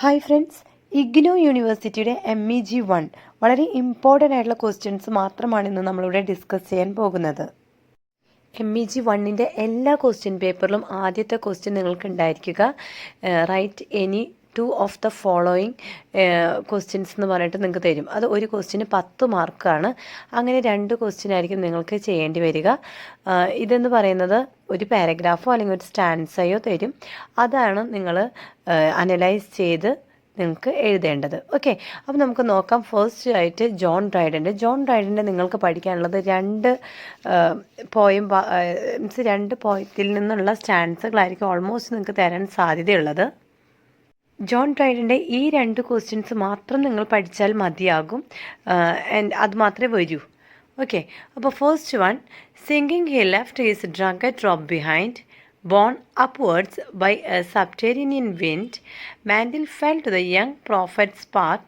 Hi friends, IGNOU യൂണിവേഴ്സിറ്റിയുടെ MEG 1 വളരെ important ആയിട്ടുള്ള ക്വസ്റ്റ്യൻസ് മാത്രമാണ് ഇന്ന് നമ്മളിവിടെ ഡിസ്കസ് ചെയ്യാൻ പോകുന്നത്. MEG 1 എല്ലാ ക്വസ്റ്റ്യൻ പേപ്പറിലും ആദ്യത്തെ ക്വസ്റ്റ്യൻ നിങ്ങൾക്ക് ഉണ്ടായിരിക്കുക right any 2 of the following questions എന്ന് പറഞ്ഞിട്ട് നിങ്ങൾക്ക് തരും. അത് ഒരു ക്വസ്റ്റ്യന് 10 മാർക്കാണ്. അങ്ങനെ 2 ക്വസ്റ്റ്യൻ ആയിരിക്കും നിങ്ങൾക്ക് ചെയ്യേണ്ടി വരിക. ഇതെന്ന് പറയുന്നത് ഒരു പാരഗ്രാഫോ അല്ലെങ്കിൽ ഒരു സ്റ്റാൻസയോ തരും. അതാണ് നിങ്ങൾ അനലൈസ് ചെയ്ത് നിങ്ങൾക്ക് എഴുതേണ്ടത്. ഓക്കെ, അപ്പോൾ നമുക്ക് നോക്കാം. ഫസ്റ്റ് ആയിട്ട് ജോൺ ഡ്രൈഡൻ്റെ നിങ്ങൾക്ക് പഠിക്കാനുള്ളത് 2 പോയം മീൻസ് 2 പോയത്തിൽ നിന്നുള്ള സ്റ്റാൻസുകളായിരിക്കും ഓൾമോസ്റ്റ് നിങ്ങൾക്ക് തരാൻ സാധ്യതയുള്ളത്. ജോൺ ഡ്രൈഡൻ്റെ ഈ 2 ക്വസ്റ്റ്യൻസ് മാത്രം നിങ്ങൾ പഠിച്ചാൽ മതിയാകും. അത് മാത്രമേ വരൂ. ഓക്കെ, അപ്പോൾ first one, sinking he left his drunkard drop behind. Borne upwards by a subterranean wind, Mandel fell to the young prophet's part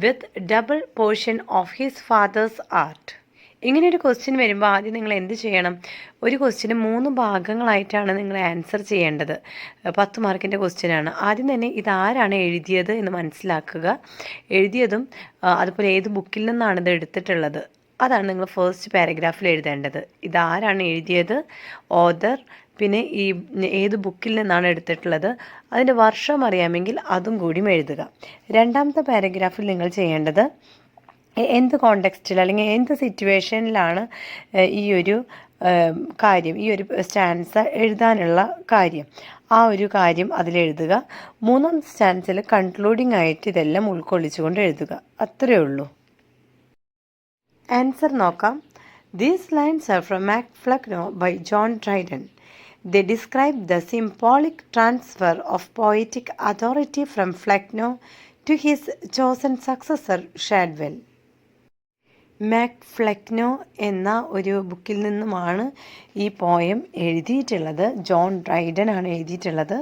with double portion of his father's art. ഇങ്ങനെയൊരു question വരുമ്പോൾ ആദ്യം നിങ്ങൾ എന്ത് ചെയ്യണം? ഒരു question 3 ഭാഗങ്ങളായിട്ടാണ് നിങ്ങൾ answer ചെയ്യേണ്ടത്. 10 മാർക്കിൻ്റെ ക്വസ്റ്റ്യനാണ്. ആദ്യം തന്നെ ഇതാരാണ് എഴുതിയത് എന്ന് മനസ്സിലാക്കുക. എഴുതിയതും അതുപോലെ ഏത് ബുക്കിൽ നിന്നാണ് ഇത് എടുത്തിട്ടുള്ളത് അതാണ് നിങ്ങൾ ഫസ്റ്റ് പാരഗ്രാഫിൽ എഴുതേണ്ടത്. ഇതാരാണ് എഴുതിയത്, ഓഥർ, പിന്നെ ഈ ഏത് ബുക്കിൽ നിന്നാണ് എടുത്തിട്ടുള്ളത്, അതിൻ്റെ വർഷം അറിയാമെങ്കിൽ അതും കൂടി എഴുതുക. രണ്ടാമത്തെ പാരഗ്രാഫിൽ നിങ്ങൾ ചെയ്യേണ്ടത് എന്ത് കോണ്ടെക്സ്റ്റിൽ അല്ലെങ്കിൽ എന്ത് സിറ്റുവേഷനിലാണ് ഈ ഒരു കാര്യം, ഈ ഒരു സ്റ്റാൻസ എഴുതാനുള്ള കാര്യം, ആ ഒരു കാര്യം അതിലെഴുതുക. മൂന്നാമത്തെ സ്റ്റാൻസിൽ കൺക്ലൂഡിംഗ് ആയിട്ട് ഇതെല്ലാം ഉൾക്കൊള്ളിച്ചുകൊണ്ട് എഴുതുക. അത്രയേ ഉള്ളൂ. ആൻസർ നോക്കാം. These lines are from Mac Flecknoe by John Dryden. They describe the symbolic transfer of poetic authority from Flecknoe to his chosen successor Shadwell. Mac Flecknoe എന്ന ഒരു ബുക്കിൽ നിന്നുമാണ് ഈ പോയം എഴുതിയിട്ടുള്ളത്. ജോൺ ഡ്രൈഡൻ ആണ് എഴുതിയിട്ടുള്ളത്.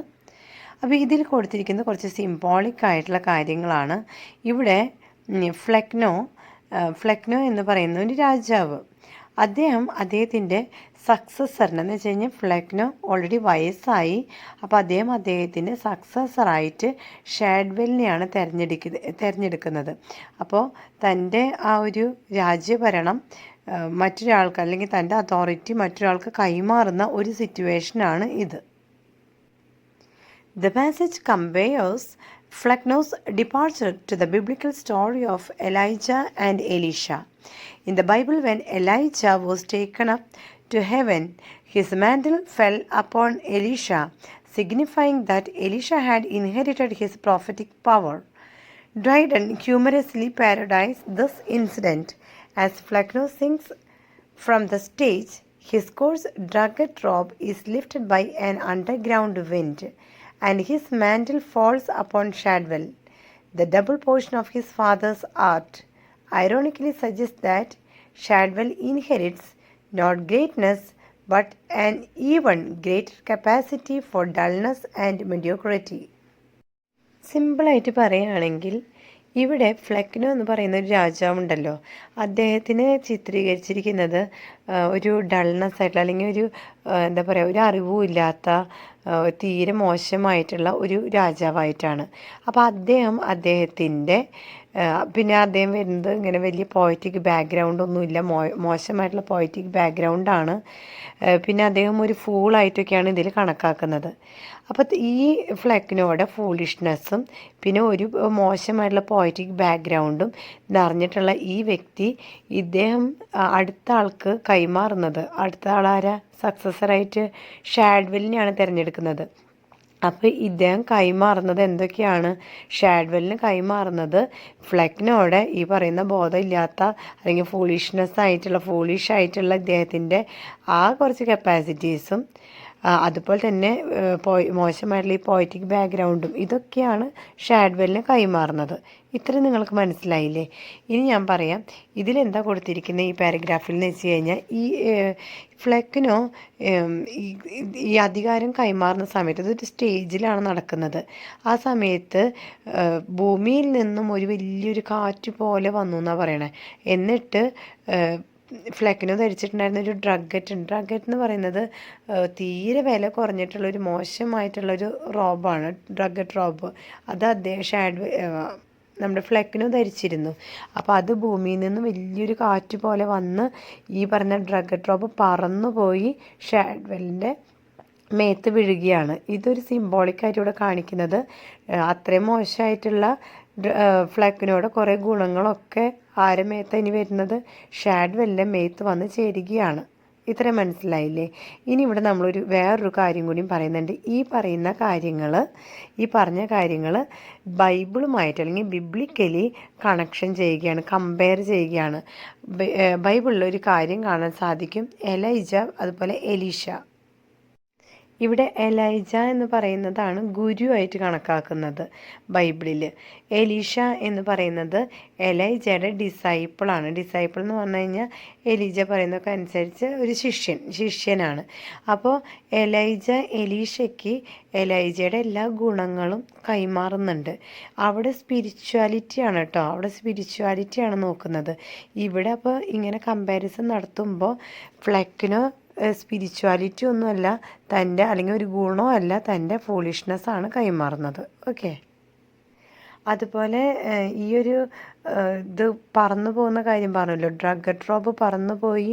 അപ്പോൾ ഇതിൽ കൊടുത്തിരിക്കുന്ന കുറച്ച് സിംബോളിക് ആയിട്ടുള്ള കാര്യങ്ങളാണ്. ഇവിടെ ഫ്ലെക്നോ എന്ന് പറയുന്ന ഒരു രാജാവ്, അദ്ദേഹത്തിൻ്റെ സക്സസറിന് എന്ന് വെച്ച് കഴിഞ്ഞാൽ ഫ്ലെക്നോ ഓൾറെഡി വയസ്സായി. അപ്പോൾ അദ്ദേഹത്തിൻ്റെ സക്സസറായിട്ട് ഷാഡ്വെല്ലിനെയാണ് തിരഞ്ഞെടുക്കുന്നത്. അപ്പോൾ തൻ്റെ ആ ഒരു രാജ്യഭരണം മറ്റൊരാൾക്ക് അല്ലെങ്കിൽ തൻ്റെ അതോറിറ്റി മറ്റൊരാൾക്ക് കൈമാറുന്ന ഒരു സിറ്റുവേഷനാണ് ഇത്. The passage compares Flecknoe's departure to the biblical story of Elijah and Elisha. In the Bible, when Elijah was taken up to heaven, his mantle fell upon Elisha, signifying that Elisha had inherited his prophetic power. Dryden humorously parodies this incident as Flecknoe sings from the stage. His coarse drugget robe is lifted by an underground wind, and his mantle falls upon Shadwell. The double portion of his father's art ironically suggests that Shadwell inherits not greatness but an even greater capacity for dullness and mediocrity. സിമ്പിളായിട്ട് പറയുകയാണെങ്കിൽ ഇവിടെ Flecknoe എന്ന് പറയുന്ന ഒരു രാജാവുണ്ടല്ലോ, അദ്ദേഹത്തിനെ ചിത്രീകരിച്ചിരിക്കുന്നത് ഒരു dullness ആയിട്ടുള്ള അല്ലെങ്കിൽ ഒരു എന്താ പറയുക, ഒരു അറിവും ഇല്ലാത്ത തീരെ മോശമായിട്ടുള്ള ഒരു രാജാവായിട്ടാണ്. അപ്പോൾ അദ്ദേഹത്തിൻ്റെ പിന്നെ അദ്ദേഹം വരുന്നത് ഇങ്ങനെ വലിയ പോയറ്റിക് ബാക്ക്ഗ്രൗണ്ടൊന്നുമില്ല, മോശമായിട്ടുള്ള പോയറ്റിക് ബാക്ക്ഗ്രൗണ്ടാണ്. പിന്നെ അദ്ദേഹം ഒരു ഫൂളായിട്ടൊക്കെയാണ് ഇതിൽ കണക്കാക്കുന്നത്. അപ്പോൾ ഈ ഫ്ലെക്നോയുടെ ഫൂളിഷ്നെസ്സും പിന്നെ ഒരു മോശമായിട്ടുള്ള പോയറ്റിക് ബാക്ക്ഗ്രൗണ്ടും നിറഞ്ഞിട്ടുള്ള ഈ വ്യക്തി ഇദ്ദേഹം അടുത്ത ആൾക്ക് കൈമാറുന്നത്, അടുത്ത ആളാരാ സക്സസറായിട്ട് ഷാഡ്വെല്ലിനെയാണ് തിരഞ്ഞെടുക്കുന്നത്. അപ്പോൾ ഇദ്ദേഹം കൈമാറുന്നത് എന്തൊക്കെയാണ്? ഷാഡ്വെല്ലിന് കൈമാറുന്നത് ഫ്ലെക്നോയുടെ ഈ പറയുന്ന ബോധമില്ലാത്ത അല്ലെങ്കിൽ ഫൂളിഷ് ആയിട്ടുള്ള ഇദ്ദേഹത്തിൻ്റെ ആ കുറച്ച് കപ്പാസിറ്റീസും അതുപോലെ തന്നെ മോശമായിട്ടുള്ള ഈ പോയറ്റിക് ബാക്ക്ഗ്രൗണ്ടും ഇതൊക്കെയാണ് ഷാഡ്വെല്ലിന് കൈമാറുന്നത്. ഇത്രയും നിങ്ങൾക്ക് മനസ്സിലായില്ലേ? ഇനി ഞാൻ പറയാം ഇതിലെന്താ കൊടുത്തിരിക്കുന്നത് ഈ പാരഗ്രാഫിൽ എന്ന് വെച്ച് കഴിഞ്ഞാൽ ഈ ഫ്ലെക്നോ ഈ അധികാരം കൈമാറുന്ന സമയത്ത് ഇതൊരു സ്റ്റേജിലാണ് നടക്കുന്നത്. ആ സമയത്ത് ഭൂമിയിൽ നിന്നും ഒരു വലിയൊരു കാറ്റ് പോലെ വന്നു എന്നാണ് പറയണേ. എന്നിട്ട് ഫ്ലെക്കിനോ ധരിച്ചിട്ടുണ്ടായിരുന്ന ഒരു ഡ്രഗറ്റ് ഉണ്ട്. ഡ്രഗറ്റ് എന്ന് പറയുന്നത് തീരെ വില കുറഞ്ഞിട്ടുള്ളൊരു മോശമായിട്ടുള്ളൊരു റോബാണ്, ഡ്രഗറ്റ് റോബ്. അത് അദ്ദേഹം നമ്മുടെ ഫ്ലെക്കിനോ ധരിച്ചിരുന്നു. അപ്പോൾ അത് ഭൂമിയിൽ നിന്ന് വലിയൊരു കാറ്റ് പോലെ വന്ന് ഈ പറഞ്ഞ ഡ്രഗറ്റ് റോബ് പറന്നു പോയി ഷാഡ്വെല്ലിൻ്റെ മേത്ത് വീഴുകയാണ്. ഇതൊരു സിംബോളിക്കായിട്ട് ഇവിടെ കാണിക്കുന്നത് അത്രയും മോശമായിട്ടുള്ള ഫ്ലെക്കിനോട് കുറേ ഗുണങ്ങളൊക്കെ ആരെ മേത്ത് ഇനി വരുന്നത്, ഷാഡ്വെല്ലിൻ്റെ മേത്ത് വന്ന് ചേരുകയാണ്. ഇത്രയും മനസ്സിലായില്ലേ? ഇനി ഇവിടെ നമ്മളൊരു വേറൊരു കാര്യം കൂടി പറയുന്നുണ്ട്. ഈ പറഞ്ഞ കാര്യങ്ങൾ ബൈബിളുമായിട്ട് അല്ലെങ്കിൽ ബിബ്ലിക്കലി കണക്ഷൻ ചെയ്യുകയാണ്, കമ്പയർ ചെയ്യുകയാണ്. ബൈബിളിൽ ഒരു കാര്യം കാണാൻ സാധിക്കും, എലൈജ അതുപോലെ എലീഷ. ഇവിടെ എലൈജ എന്ന് പറയുന്നതാണ് ഗുരുവായിട്ട് കണക്കാക്കുന്നത് ബൈബിളിൽ. എലീഷ എന്ന് പറയുന്നത് എലൈജയുടെ ഡിസൈപ്പിളാണ്. ഡിസൈപ്പിൾ എന്ന് പറഞ്ഞു കഴിഞ്ഞാൽ എലീജ പറയുന്നതൊക്കെ അനുസരിച്ച് ഒരു ശിഷ്യനാണ്. അപ്പോൾ എലൈജ എലീഷയ്ക്ക് എലൈജയുടെ എല്ലാ ഗുണങ്ങളും കൈമാറുന്നുണ്ട്. അവിടെ സ്പിരിച്വാലിറ്റിയാണ് കേട്ടോ, അവിടെ സ്പിരിച്വാലിറ്റിയാണ് നോക്കുന്നത്. ഇവിടെ അപ്പോൾ ഇങ്ങനെ കമ്പാരിസൺ നടത്തുമ്പോൾ ഫ്ലെക്കിനോ സ്പിരിച്വാലിറ്റി ഒന്നുമല്ല തൻ്റെ, അല്ലെങ്കിൽ ഒരു ഗുണമല്ല, തൻ്റെ ഫൂളിഷ്നെസ്സാണ് കൈമാറുന്നത്. ഓക്കെ, അതുപോലെ ഈ ഒരു ഇത് പറന്നു പോകുന്ന കാര്യം പറഞ്ഞല്ലോ, ഡ്രഗറ്റ് റോബ് പറന്നു പോയി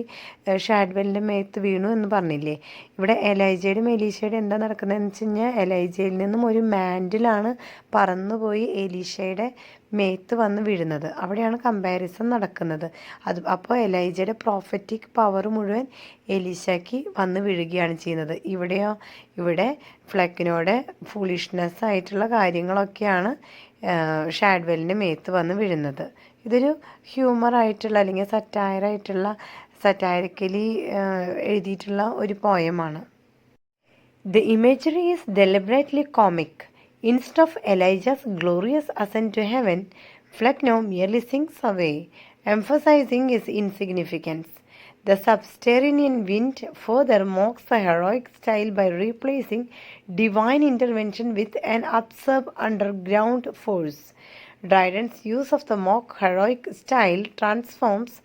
ഷാഡ്വെല്ലിൻ്റെ മേത്ത് വീണു എന്ന് പറഞ്ഞില്ലേ. ഇവിടെ എലൈജയുടെയും എലീഷയുടെയും എന്താ നടക്കുന്നതെന്ന് വെച്ച് കഴിഞ്ഞാൽ എലൈജയിൽ നിന്നും ഒരു മാൻഡിലാണ് പറന്നു പോയി എലീഷയുടെ മേത്ത് വന്ന് വീഴുന്നത്. അവിടെയാണ് കമ്പാരിസൺ നടക്കുന്നത്. അപ്പോൾ എലൈജയുടെ പ്രോഫറ്റിക് പവർ മുഴുവൻ എലീഷയ്ക്ക് വന്ന് വീഴുകയാണ് ചെയ്യുന്നത്. ഇവിടെ ഫ്ലെക്കിനോടെ ഫുളിഷ്നെസ് ആയിട്ടുള്ള കാര്യങ്ങളൊക്കെയാണ് ഷാഡ്വെല്ലിൻ്റെ മേത്ത് വന്ന് വീഴുന്നത്. ഇതൊരു ഹ്യൂമറായിട്ടുള്ള അല്ലെങ്കിൽ സറ്റായറിക്കലി എഴുതിയിട്ടുള്ള ഒരു പോയമാണ്. The imagery is deliberately comic. Instead of Elijah's glorious ascent to heaven, Flecknoe merely sinks away, emphasizing his insignificance. The subterranean wind further mocks the heroic style by replacing divine intervention with an absurd underground force. Dryden's use of the mock heroic style transforms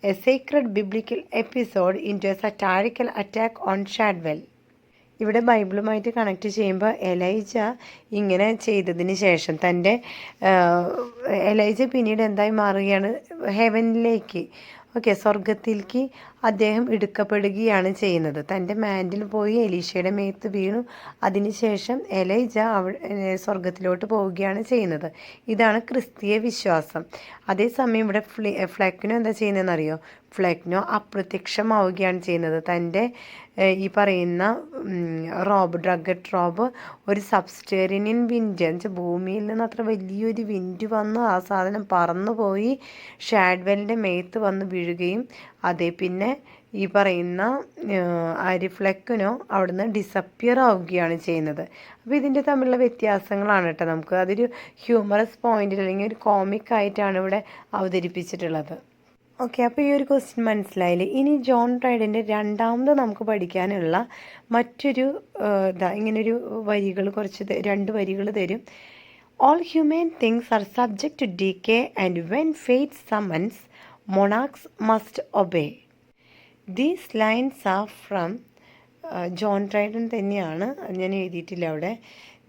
a sacred biblical episode into a satirical attack on Shadwell. ഇവിടെ ബൈബിളുമായിട്ട് connect ചെയ്യുമ്പോൾ Elijah ഇങ്ങനെ ചെയ്തതിന് ശേഷം Elijah പിന്നീട് എന്തായി മാറുകയാണ്, ഹെവനിലേക്ക്, സ്വർഗത്തിലേക്ക് അദ്ദേഹം എടുക്കപ്പെടുകയാണ് ചെയ്യുന്നത്. തൻ്റെ മാൻഡിൽ പോയി എലീഷയുടെ മേത്ത് വീണു. അതിനുശേഷം എലൈജ സ്വർഗത്തിലോട്ട് പോവുകയാണ് ചെയ്യുന്നത്. ഇതാണ് ക്രിസ്തീയ വിശ്വാസം. അതേസമയം ഇവിടെ ഫ്ലെക്കിനോ എന്താ ചെയ്യുന്നതെന്നറിയോ? ഫ്ലെക്കിനോ അപ്രത്യക്ഷമാവുകയാണ് ചെയ്യുന്നത്. തൻ്റെ ഈ പറയുന്ന ഡ്രഗറ്റ് റോബ് ഒരു സബ്സ്റ്റേറിയൻ വിൻഡ് എന്ന് വെച്ചാൽ ഭൂമിയിൽ നിന്ന് അത്ര വലിയൊരു വിൻഡ് വന്ന് ആ സാധനം പറന്നു പോയി ഷാഡ്വെല്ലിൻ്റെ മേത്ത് വന്ന് വീഴുകയും പിന്നെ ഈ പറയുന്ന ഫ്ലെക്കിനോ അവിടുന്ന് ഡിസപ്പിയർ ആവുകയാണ് ചെയ്യുന്നത്. അപ്പോൾ ഇതിൻ്റെ തമ്മിലുള്ള വ്യത്യാസങ്ങളാണ് കേട്ടോ. നമുക്ക് അതൊരു ഹ്യൂമറസ് പോയിന്റിൽ അല്ലെങ്കിൽ ഒരു കോമിക് ആയിട്ടാണ് ഇവിടെ അവതരിപ്പിച്ചിട്ടുള്ളത്. ഓക്കെ, അപ്പോൾ ഈ ഒരു ക്വസ്റ്റ്യൻ മനസ്സിലായില്ലേ? ഇനി ജോൺ ഡ്രൈഡൻ്റെ രണ്ടാമത് നമുക്ക് പഠിക്കാനുള്ള മറ്റൊരു ഇങ്ങനൊരു രണ്ട് വരികൾ തരും. All human things are subject to decay and when fate summons, monarchs must obey. These lines are from John Dryden തന്നെയാണ്, ഞാൻ എഴുതിയിട്ടില്ല അവിടെ.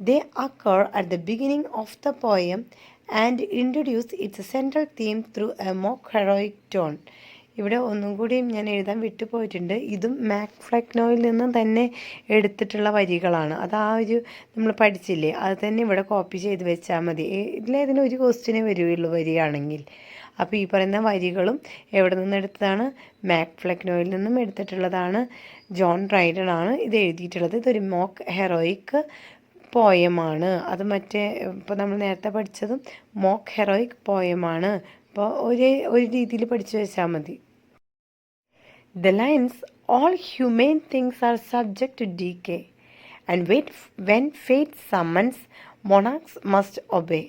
They occur at the beginning of the poem and introduce its central theme through a mock heroic tone. ഇവിടെ ഒന്നും കൂടി ഞാൻ എഴുതാൻ വിട്ടുപോയിട്ടുണ്ട്. ഇതും ഫ്ലെക്നോയിൽ നിന്നും തന്നെ എടുത്തിട്ടുള്ള വരികളാണ്. അത് നമ്മൾ പഠിച്ചില്ലേ, അത് തന്നെ ഇവിടെ കോപ്പി ചെയ്ത് വെച്ചാൽ മതി. ഇതിലേതിനും ഒരു ക്വസ്റ്റ്യനെ വരികയുള്ളൂ വരികയാണെങ്കിൽ. അപ്പോൾ ഈ പറയുന്ന വരികളും എവിടെ നിന്ന് എടുത്തതാണ്? ഫ്ലെക്നോയിൽ നിന്നും എടുത്തിട്ടുള്ളതാണ്. ജോൺ ഡ്രൈഡൻ ആണ് ഇത് എഴുതിയിട്ടുള്ളത്. ഇതൊരു മോക്ക് ഹെറോയിക് പോയമാണ്. അത് ഇപ്പോൾ നമ്മൾ നേരത്തെ പഠിച്ചതും മോക്ക് ഹെറോയിക് പോയമാണ്. അപ്പോൾ ഒരു രീതിയിൽ പഠിച്ചു വെച്ചാൽ മതി. The lines, all humane things are subject to decay and when fate summons, monarchs must obey,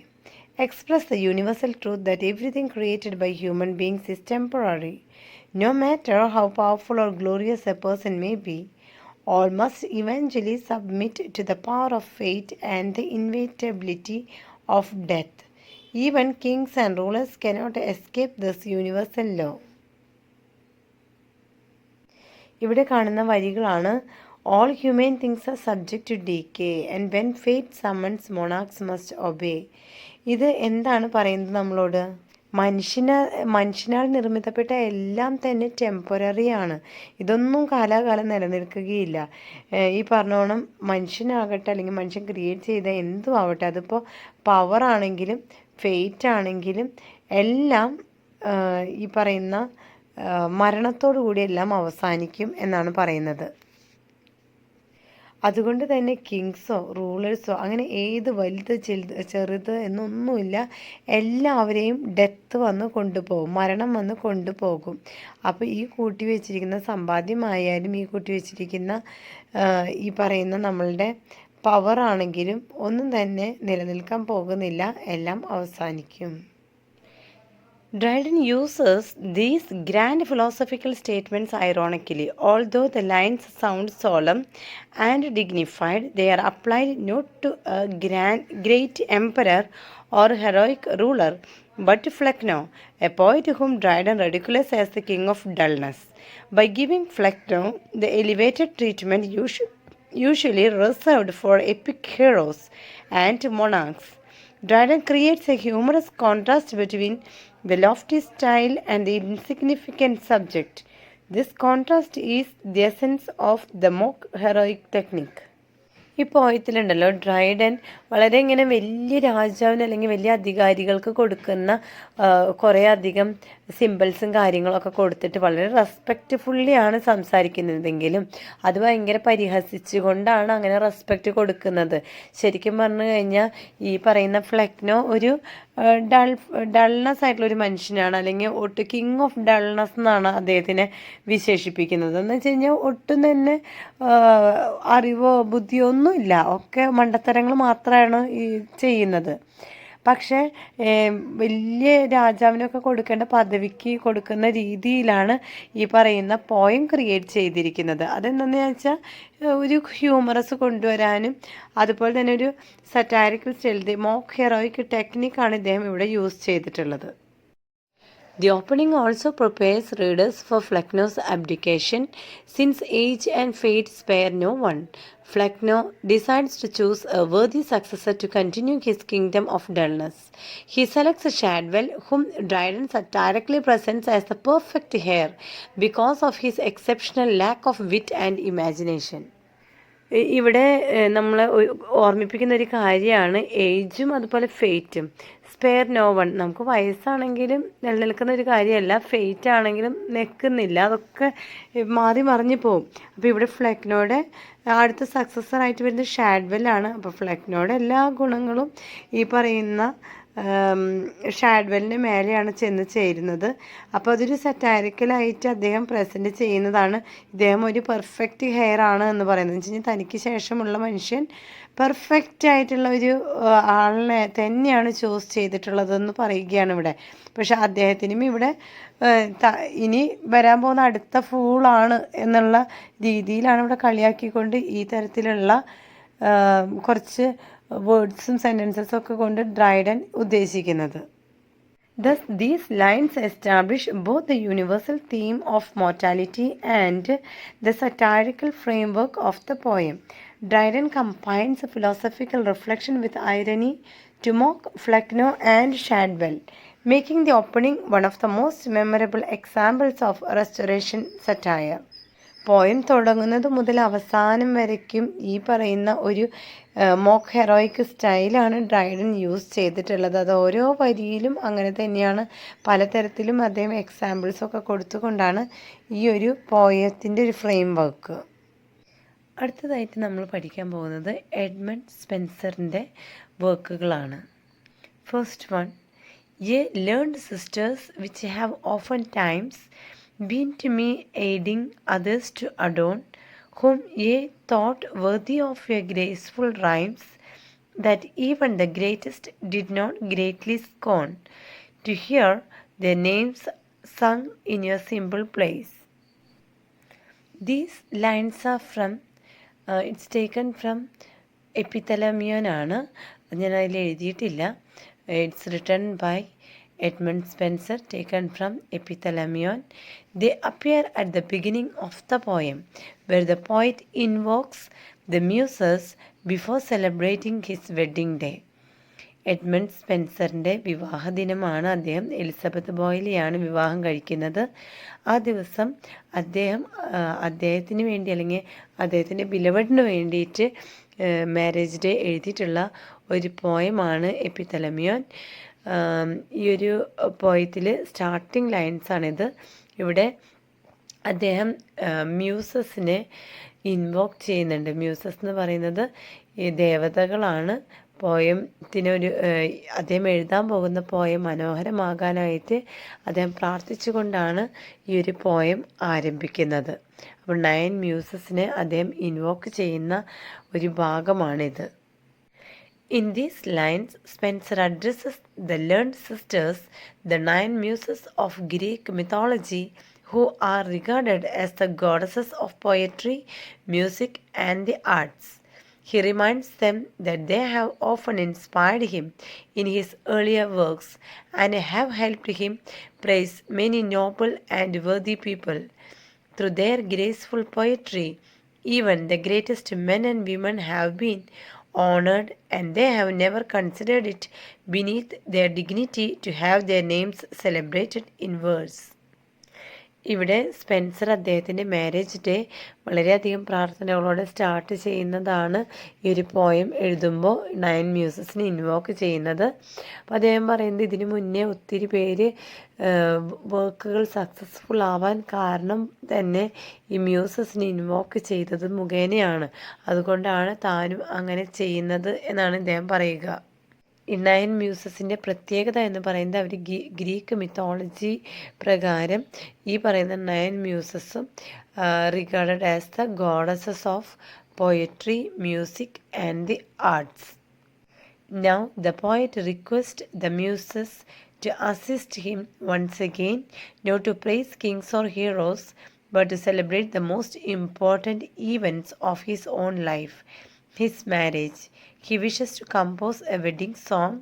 express the universal truth that everything created by human beings is temporary. No matter how powerful or glorious a person may be, all must eventually submit to the power of fate and the inevitability of death. Even kings and rulers cannot escape this universal law. ഇവിടെ കാണുന്ന വരികളാണ്. All human things are subject to decay and when fate summons monarchs must obey. ഇത് എന്താണ് പറയുന്നത് നമ്മളോട്? മനുഷ്യനാൽ നിർമ്മിതപ്പെട്ട എല്ലാം തന്നെ temporary ആണ്. ഇതൊന്നും കാലാകാലം നിലനിൽക്കുകയില്ല. ഈ പറഞ്ഞോണം മനുഷ്യനാകട്ടെ അല്ലെങ്കിൽ മനുഷ്യൻ ക്രിയേറ്റ് ചെയ്ത എന്തും ആവട്ടെ, അതിപ്പോൾ പവർ ആണെങ്കിലും ഫെയ്റ്റ് ആണെങ്കിലും എല്ലാം ഈ പറയുന്ന മരണത്തോടു കൂടി എല്ലാം അവസാനിക്കും എന്നാണ് പറയുന്നത്. അതുകൊണ്ട് തന്നെ കിങ്സോ റൂളേഴ്സോ അങ്ങനെ ഏത് വലുത് ചെറുത് എന്നൊന്നുമില്ല, എല്ലാവരെയും ഡെത്ത് വന്ന് കൊണ്ടുപോകും, മരണം വന്ന് കൊണ്ടുപോകും. അപ്പോൾ ഈ കൂട്ടി വെച്ചിരിക്കുന്ന സമ്പാദ്യമായാലും ഈ കൂട്ടി വെച്ചിരിക്കുന്ന ഈ പറയുന്ന നമ്മളുടെ പവറാണെങ്കിലും ഒന്നും തന്നെ നിലനിൽക്കാൻ പോകുന്നില്ല, എല്ലാം അവസാനിക്കും. Dryden uses these grand philosophical statements ironically. Although the lines sound solemn and dignified, they are applied not to a great emperor or heroic ruler, but to Flecknoe, a poet whom Dryden ridicules as the king of dullness. By giving Flecknoe the elevated treatment usually reserved for epic heroes and monarchs, Dryden creates a humorous contrast between the lofty style and the insignificant subject. This contrast is the essence of the mock heroic technique. ഈ പോയത്തിലുണ്ടല്ലോ Dryden വളരെ ഇങ്ങനെ വലിയ രാജാവിന് അല്ലെങ്കിൽ വലിയ അധികാരികൾക്ക് കൊടുക്കുന്ന കുറേ അധികം സിമ്പിൾസും കാര്യങ്ങളൊക്കെ കൊടുത്തിട്ട് വളരെ റെസ്പെക്റ്റ്ഫുള്ളിയാണ് സംസാരിക്കുന്നതെങ്കിലും അത് ഭയങ്കര പരിഹസിച്ചുകൊണ്ടാണ് അങ്ങനെ റെസ്പെക്റ്റ് കൊടുക്കുന്നത്. ശരിക്കും പറഞ്ഞു കഴിഞ്ഞാൽ ഈ പറയുന്ന ഫ്ലെക്നോ ഒരു ഡൾനെസ് ആയിട്ടുള്ള ഒരു മനുഷ്യനാണ്, അല്ലെങ്കിൽ കിങ് ഓഫ് ഡൾനെസ് എന്നാണ് അദ്ദേഹത്തിനെ വിശേഷിപ്പിക്കുന്നത്. എന്ന് വെച്ച് കഴിഞ്ഞാൽ ഒട്ടും തന്നെ അറിവോ ബുദ്ധിയോ ഒന്നുമില്ല, ഒക്കെ മണ്ടത്തരങ്ങൾ മാത്രമാണ് ഈ ചെയ്യുന്നത്. പക്ഷേ വലിയ രാജാവിനൊക്കെ കൊടുക്കേണ്ട പദവിക്ക് കൊടുക്കുന്ന രീതിയിലാണ് ഈ പറയുന്ന പോയം ക്രിയേറ്റ് ചെയ്തിരിക്കുന്നത്. അതെന്താണെന്ന് വെച്ചാൽ ഒരു ഹ്യൂമറസ് കൊണ്ടുവരാനും അതുപോലെ തന്നെ ഒരു സറ്റാരിക്കൽ സ്റ്റൈൽ, മോക്ക് ഹെറോയിക് ടെക്നിക്കാണ് ഇദ്ദേഹം ഇവിടെ യൂസ് ചെയ്തിട്ടുള്ളത്. The opening also prepares readers for Flecknoe's abdication, since age and fate spare no one. Flecknoe decides to choose a worthy successor to continue his kingdom of dullness. He selects Shadwell, whom Dryden satirically presents as the perfect heir because of his exceptional lack of wit and imagination. ഇവിടെ നമ്മൾ ഓർമ്മിപ്പിക്കുന്ന ഒരു കാര്യമാണ് ഏജും അതുപോലെ ഫെയ്റ്റും. Spare no one, നമുക്ക് വയസ്സാണെങ്കിലും നിലനിൽക്കുന്ന ഒരു കാര്യമല്ല, ഫെയ്റ്റ് ആണെങ്കിലും നിൽക്കുന്നില്ല, അതൊക്കെ മാറി മറിഞ്ഞു പോകും. അപ്പോൾ ഇവിടെ ഫ്ലെക്നോയുടെ അടുത്ത സക്സസറായിട്ട് വരുന്നത് ഷാഡ്വെല്ലാണ്. അപ്പോൾ ഫ്ലെക്നോയുടെ എല്ലാ ഗുണങ്ങളും ഈ പറയുന്ന ഷാഡ്വെല്ലിൻ്റെ മേലെയാണ് ചെന്ന് ചേരുന്നത്. അപ്പോൾ അതൊരു സറ്റാരിക്കലായിട്ട് അദ്ദേഹം പ്രസൻറ്റ് ചെയ്യുന്നതാണ്. ഇദ്ദേഹം ഒരു പെർഫെക്റ്റ് ഹെയർ ആണ് എന്ന് പറയുന്നത്. എന്ന് വെച്ച് കഴിഞ്ഞാൽ തനിക്ക് ശേഷമുള്ള മനുഷ്യൻ പെർഫെക്റ്റ് ആയിട്ടുള്ള ഒരു ആളിനെ തന്നെയാണ് ചൂസ് ചെയ്തിട്ടുള്ളതെന്ന് പറയുകയാണ് ഇവിടെ. പക്ഷെ അദ്ദേഹത്തിനും ഇവിടെ ഇനി വരാൻ പോകുന്ന അടുത്ത ഫൂളാണ് എന്നുള്ള രീതിയിലാണ് ഇവിടെ കളിയാക്കിക്കൊണ്ട് ഈ തരത്തിലുള്ള കുറച്ച് വേർഡ്സും സെൻറ്റൻസസും ഒക്കെ കൊണ്ട് ഡ്രൈഡൻ ഉദ്ദേശിക്കുന്നത്. Thus, these lines establish both the universal theme of mortality and the satirical framework of the poem. Dryden combines philosophical reflection with irony to mock Flecknoe and Shadwell, making the opening one of the most memorable examples of Restoration satire. Poem തുടങ്ങുന്നത് മുതൽ അവസാനം വരയ്ക്കും ഈ പറയുന്ന ഒരു mock ഹെറോയിക് സ്റ്റൈലാണ് Dryden use ചെയ്തിട്ടുള്ളത്. അത് ഓരോ വരിയിലും അങ്ങനെ തന്നെയാണ്. പലതരത്തിലും അദ്ദേഹം എക്സാമ്പിൾസൊക്കെ കൊടുത്തുകൊണ്ടാണ് ഈ ഒരു പോയത്തിൻ്റെ ഒരു ഫ്രെയിം വർക്ക്. അടുത്തതായിട്ട് നമ്മൾ പഠിക്കാൻ പോകുന്നത് എഡ്മണ്ട് സ്പെൻസറിൻ്റെ വർക്കുകളാണ്. First one, ye learned sisters which have oftentimes been to me aiding others to adorn, whom ye thought worthy of your graceful rhymes, that even the greatest did not greatly scorn, to hear their names sung in your simple place. These lines are from, it's taken from എപ്പിത്തലമിയോനാണ്, ഞാൻ അതിൽ എഴുതിയിട്ടില്ല. It's written by Edmund Spenser, taken from Epithalamion. They appear at the beginning of the poem, where the poet invokes the muses before celebrating his wedding day. Edmund സ്പെൻസറിൻ്റെ വിവാഹ ദിനമാണ്. അദ്ദേഹം Elizabeth ബോയിലെയാണ് വിവാഹം കഴിക്കുന്നത്. ആ ദിവസം അദ്ദേഹത്തിന് വേണ്ടി അല്ലെങ്കിൽ അദ്ദേഹത്തിൻ്റെ ബിലവഡിന് വേണ്ടിയിട്ട് മാരേജ് ഡേ എഴുതിയിട്ടുള്ള ഒരു പോയമാണ് എപ്പിത്തലമിയോൻ. ഈ ഒരു പോയത്തിൽ സ്റ്റാർട്ടിങ് ലൈൻസാണിത്. ഇവിടെ അദ്ദേഹം മ്യൂസസിനെ ഇൻവോക്ക് ചെയ്യുന്നുണ്ട്. മ്യൂസസ് എന്ന് പറയുന്നത് ഈ ദേവതകളാണ്. പോയത്തിനൊരു അദ്ദേഹം എഴുതാൻ പോകുന്ന പോയം മനോഹരമാകാനായിട്ട് അദ്ദേഹം പ്രാർത്ഥിച്ചുകൊണ്ടാണ് ഈ ഒരു പോയം ആരംഭിക്കുന്നത്. അപ്പോൾ 9 മ്യൂസസിനെ അദ്ദേഹം ഇൻവോക്ക് ചെയ്യുന്ന ഒരു ഭാഗമാണിത്. In these lines, Spenser addresses the learned sisters, the 9 muses of Greek mythology, who are regarded as the goddesses of poetry, music, and the arts. He reminds them that they have often inspired him in his earlier works and have helped him praise many noble and worthy people. Through their graceful poetry, even the greatest men and women have been honored, and they have never considered it beneath their dignity to have their names celebrated in verse. ഇവിടെ Spencer അദ്ദേഹത്തിൻ്റെ marriage day വളരെയധികം പ്രാർത്ഥനകളോടെ start ചെയ്യുന്നതാണ്. ഈ ഒരു poem എഴുതുമ്പോൾ 9 മ്യൂസസിനെ invoke ചെയ്യുന്നത്. അപ്പോൾ അദ്ദേഹം പറയുന്നത് ഇതിനു മുന്നേ ഒത്തിരി പേര് വർക്കുകൾ സക്സസ്ഫുൾ ആവാൻ കാരണം തന്നെ ഈ മ്യൂസസിനെ ഇൻവോക്ക് ചെയ്തത് മുഖേനയാണ്. അതുകൊണ്ടാണ് താനും അങ്ങനെ ചെയ്യുന്നത് എന്നാണ് ഇദ്ദേഹം പറയുക. ഈ 9 മ്യൂസസിൻ്റെ പ്രത്യേകത എന്ന് പറയുന്നത് അവർ ഗ്രീക്ക് മിത്തോളജി പ്രകാരം ഈ പറയുന്ന 9 മ്യൂസസും regarded as the goddesses of poetry, music and the arts. Now the poet requests the muses to assist him once again, not to praise kings or heroes, but to celebrate the most important events of his own life, his marriage. He wishes to compose a wedding song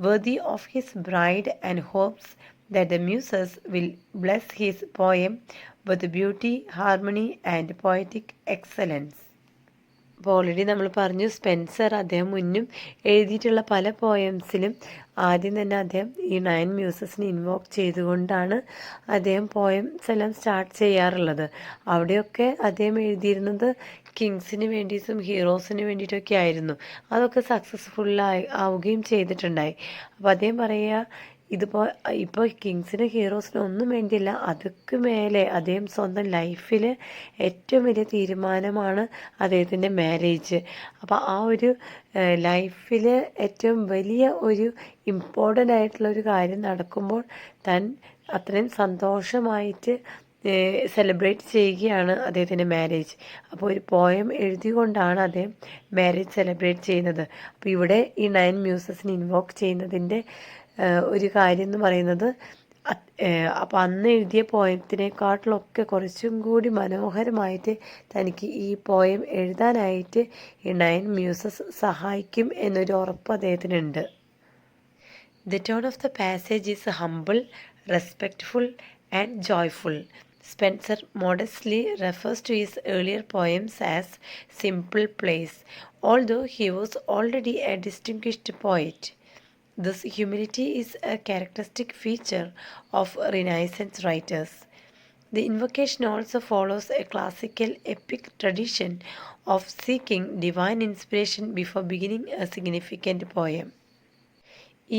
worthy of his bride and hopes that the muses will bless his poem with beauty, harmony, and poetic excellence. അപ്പോൾ already നമ്മൾ പറഞ്ഞു, Spencer അദ്ദേഹം മുന്നും എഴുതിയിട്ടുള്ള പല പോയംസിലും ആദ്യം തന്നെ അദ്ദേഹം ഈ 9 മ്യൂസസിനെ ഇൻവോക്ക് ചെയ്തുകൊണ്ടാണ് അദ്ദേഹം പോയംസ് എല്ലാം സ്റ്റാർട്ട് ചെയ്യാറുള്ളത്. അവിടെയൊക്കെ അദ്ദേഹം എഴുതിയിരുന്നത് കിങ്സിന് വേണ്ടിയിട്ടും ഹീറോസിന് വേണ്ടിയിട്ടൊക്കെ ആയിരുന്നു. അതൊക്കെ ആവുകയും ചെയ്തിട്ടുണ്ടായി. അപ്പോൾ അദ്ദേഹം പറയുക, ഇപ്പോൾ കിങ്സിനും ഹീറോസിനും ഒന്നും വേണ്ടിയില്ല, അതൊക്കെ മേലെ അദ്ദേഹം സ്വന്തം ലൈഫിൽ ഏറ്റവും വലിയ തീരുമാനമാണ് അദ്ദേഹത്തിൻ്റെ മാരേജ്. അപ്പോൾ ആ ഒരു ലൈഫിൽ ഏറ്റവും വലിയ ഒരു ഇമ്പോർട്ടൻ്റ് ആയിട്ടുള്ള ഒരു കാര്യം നടക്കുമ്പോൾ താൻ അത്രയും സന്തോഷമായിട്ട് സെലിബ്രേറ്റ് ചെയ്യുകയാണ് അദ്ദേഹത്തിൻ്റെ മാരേജ്. അപ്പോൾ ഒരു പോയം എഴുതിക്കൊണ്ടാണ് അദ്ദേഹം മാരേജ് സെലിബ്രേറ്റ് ചെയ്യുന്നത്. അപ്പോൾ ഇവിടെ ഈ 9 മ്യൂസസിനെ ഇൻവോക്ക് ചെയ്യുന്നതിൻ്റെ ഒരു കാര്യം എന്ന് പറയുന്നത്, അപ്പോൾ അന്ന് എഴുതിയ പോയത്തിനെക്കാട്ടിലൊക്കെ കുറച്ചും കൂടി മനോഹരമായിട്ട് തനിക്ക് ഈ പോയം എഴുതാനായിട്ട് ഈ 9 മ്യൂസസ് സഹായിക്കും എന്നൊരു ഉറപ്പ് അദ്ദേഹത്തിനുണ്ട്. The tone of the passage is humble, respectful, and joyful. Spenser modestly refers to his earlier poems as simple plays, although he was already a distinguished poet. This humility is a characteristic feature of Renaissance writers. The invocation also follows a classical epic tradition of seeking divine inspiration before beginning a significant poem.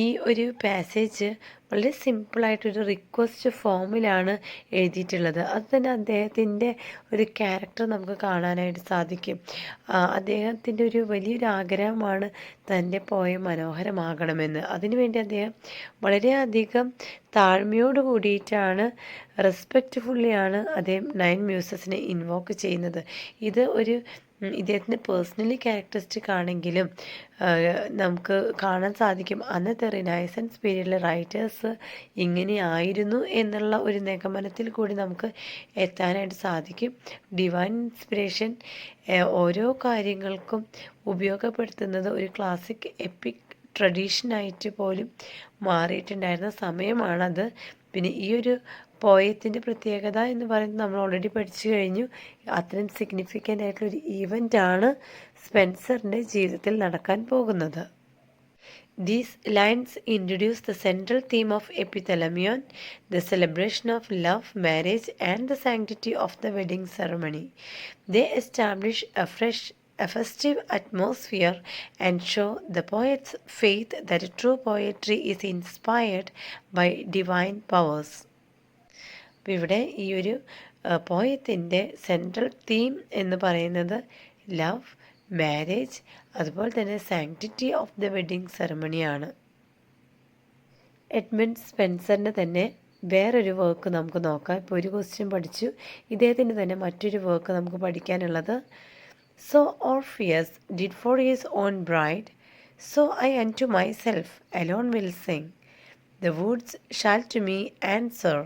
ഈ ഒരു passage വളരെ സിമ്പിളായിട്ടൊരു request ഫോമിലാണ് എഴുതിയിട്ടുള്ളത്. അത് തന്നെ അദ്ദേഹത്തിൻ്റെ ഒരു character നമുക്ക് കാണാനായിട്ട് സാധിക്കും. അദ്ദേഹത്തിൻ്റെ ഒരു വലിയൊരു ആഗ്രഹമാണ് തൻ്റെ പോയം മനോഹരമാകണമെന്ന്. അതിനുവേണ്ടി അദ്ദേഹം വളരെയധികം താഴ്മയോട് കൂടിയിട്ടാണ്, റെസ്പെക്റ്റ്ഫുള്ളിയാണ് അദ്ദേഹം 9 മ്യൂസസിനെ ഇൻവോക്ക് ചെയ്യുന്നത്. ഇത് ഒരു ഇദ്ദേഹത്തിൻ്റെ പേഴ്സണലി ക്യാരക്ടറിസ്റ്റിക് ആണെങ്കിലും നമുക്ക് കാണാൻ സാധിക്കും അന്നത്തെ റിനൈസൻസ് പീരീഡിലെ റൈറ്റേഴ്സ് ഇങ്ങനെയായിരുന്നു എന്നുള്ള ഒരു നിഗമനത്തിൽ കൂടി നമുക്ക് എത്താനായിട്ട് സാധിക്കും. ഡിവൈൻ ഇൻസ്പിറേഷൻ ഓരോ കാര്യങ്ങൾക്കും ഉപയോഗപ്പെടുത്തുന്നത് ഒരു ക്ലാസിക് എപ്പിക് ട്രഡീഷനായിട്ട് പോലും മാറിയിട്ടുണ്ടായിരുന്ന സമയമാണത്. പിന്നെ ഈ ഒരു പോയത്തിൻ്റെ പ്രത്യേകത എന്ന് പറയുന്നത് നമ്മൾ ഓൾറെഡി പഠിച്ചു കഴിഞ്ഞു. അത്രയും സിഗ്നിഫിക്കൻ്റ് ആയിട്ടുള്ളൊരു ഈവൻ്റാണ് സ്പെൻസറിൻ്റെ ജീവിതത്തിൽ നടക്കാൻ പോകുന്നത്. These lines introduce the central theme of Epithalamion, the celebration of love, marriage, and the sanctity of the wedding ceremony. They establish a festive atmosphere and show the poet's faith that true poetry is inspired by divine powers. അപ്പോൾ ഇവിടെ ഈ ഒരു പോയത്തിൻ്റെ central theme എന്ന് പറയുന്നത് love, marriage, അതുപോലെ തന്നെ sanctity of the wedding സെറമണിയാണ്. Edmund സ്പെൻസറിൻ്റെ തന്നെ വേറൊരു വർക്ക് നമുക്ക് നോക്കാം. ഇപ്പോൾ ഒരു ക്വസ്റ്റ്യൻ പഠിച്ചു, ഇദ്ദേഹത്തിൻ്റെ തന്നെ മറ്റൊരു വർക്ക് നമുക്ക് പഠിക്കാനുള്ളത്. So Orpheus did for his own bride, so I unto myself alone will sing, the woods shall to me answer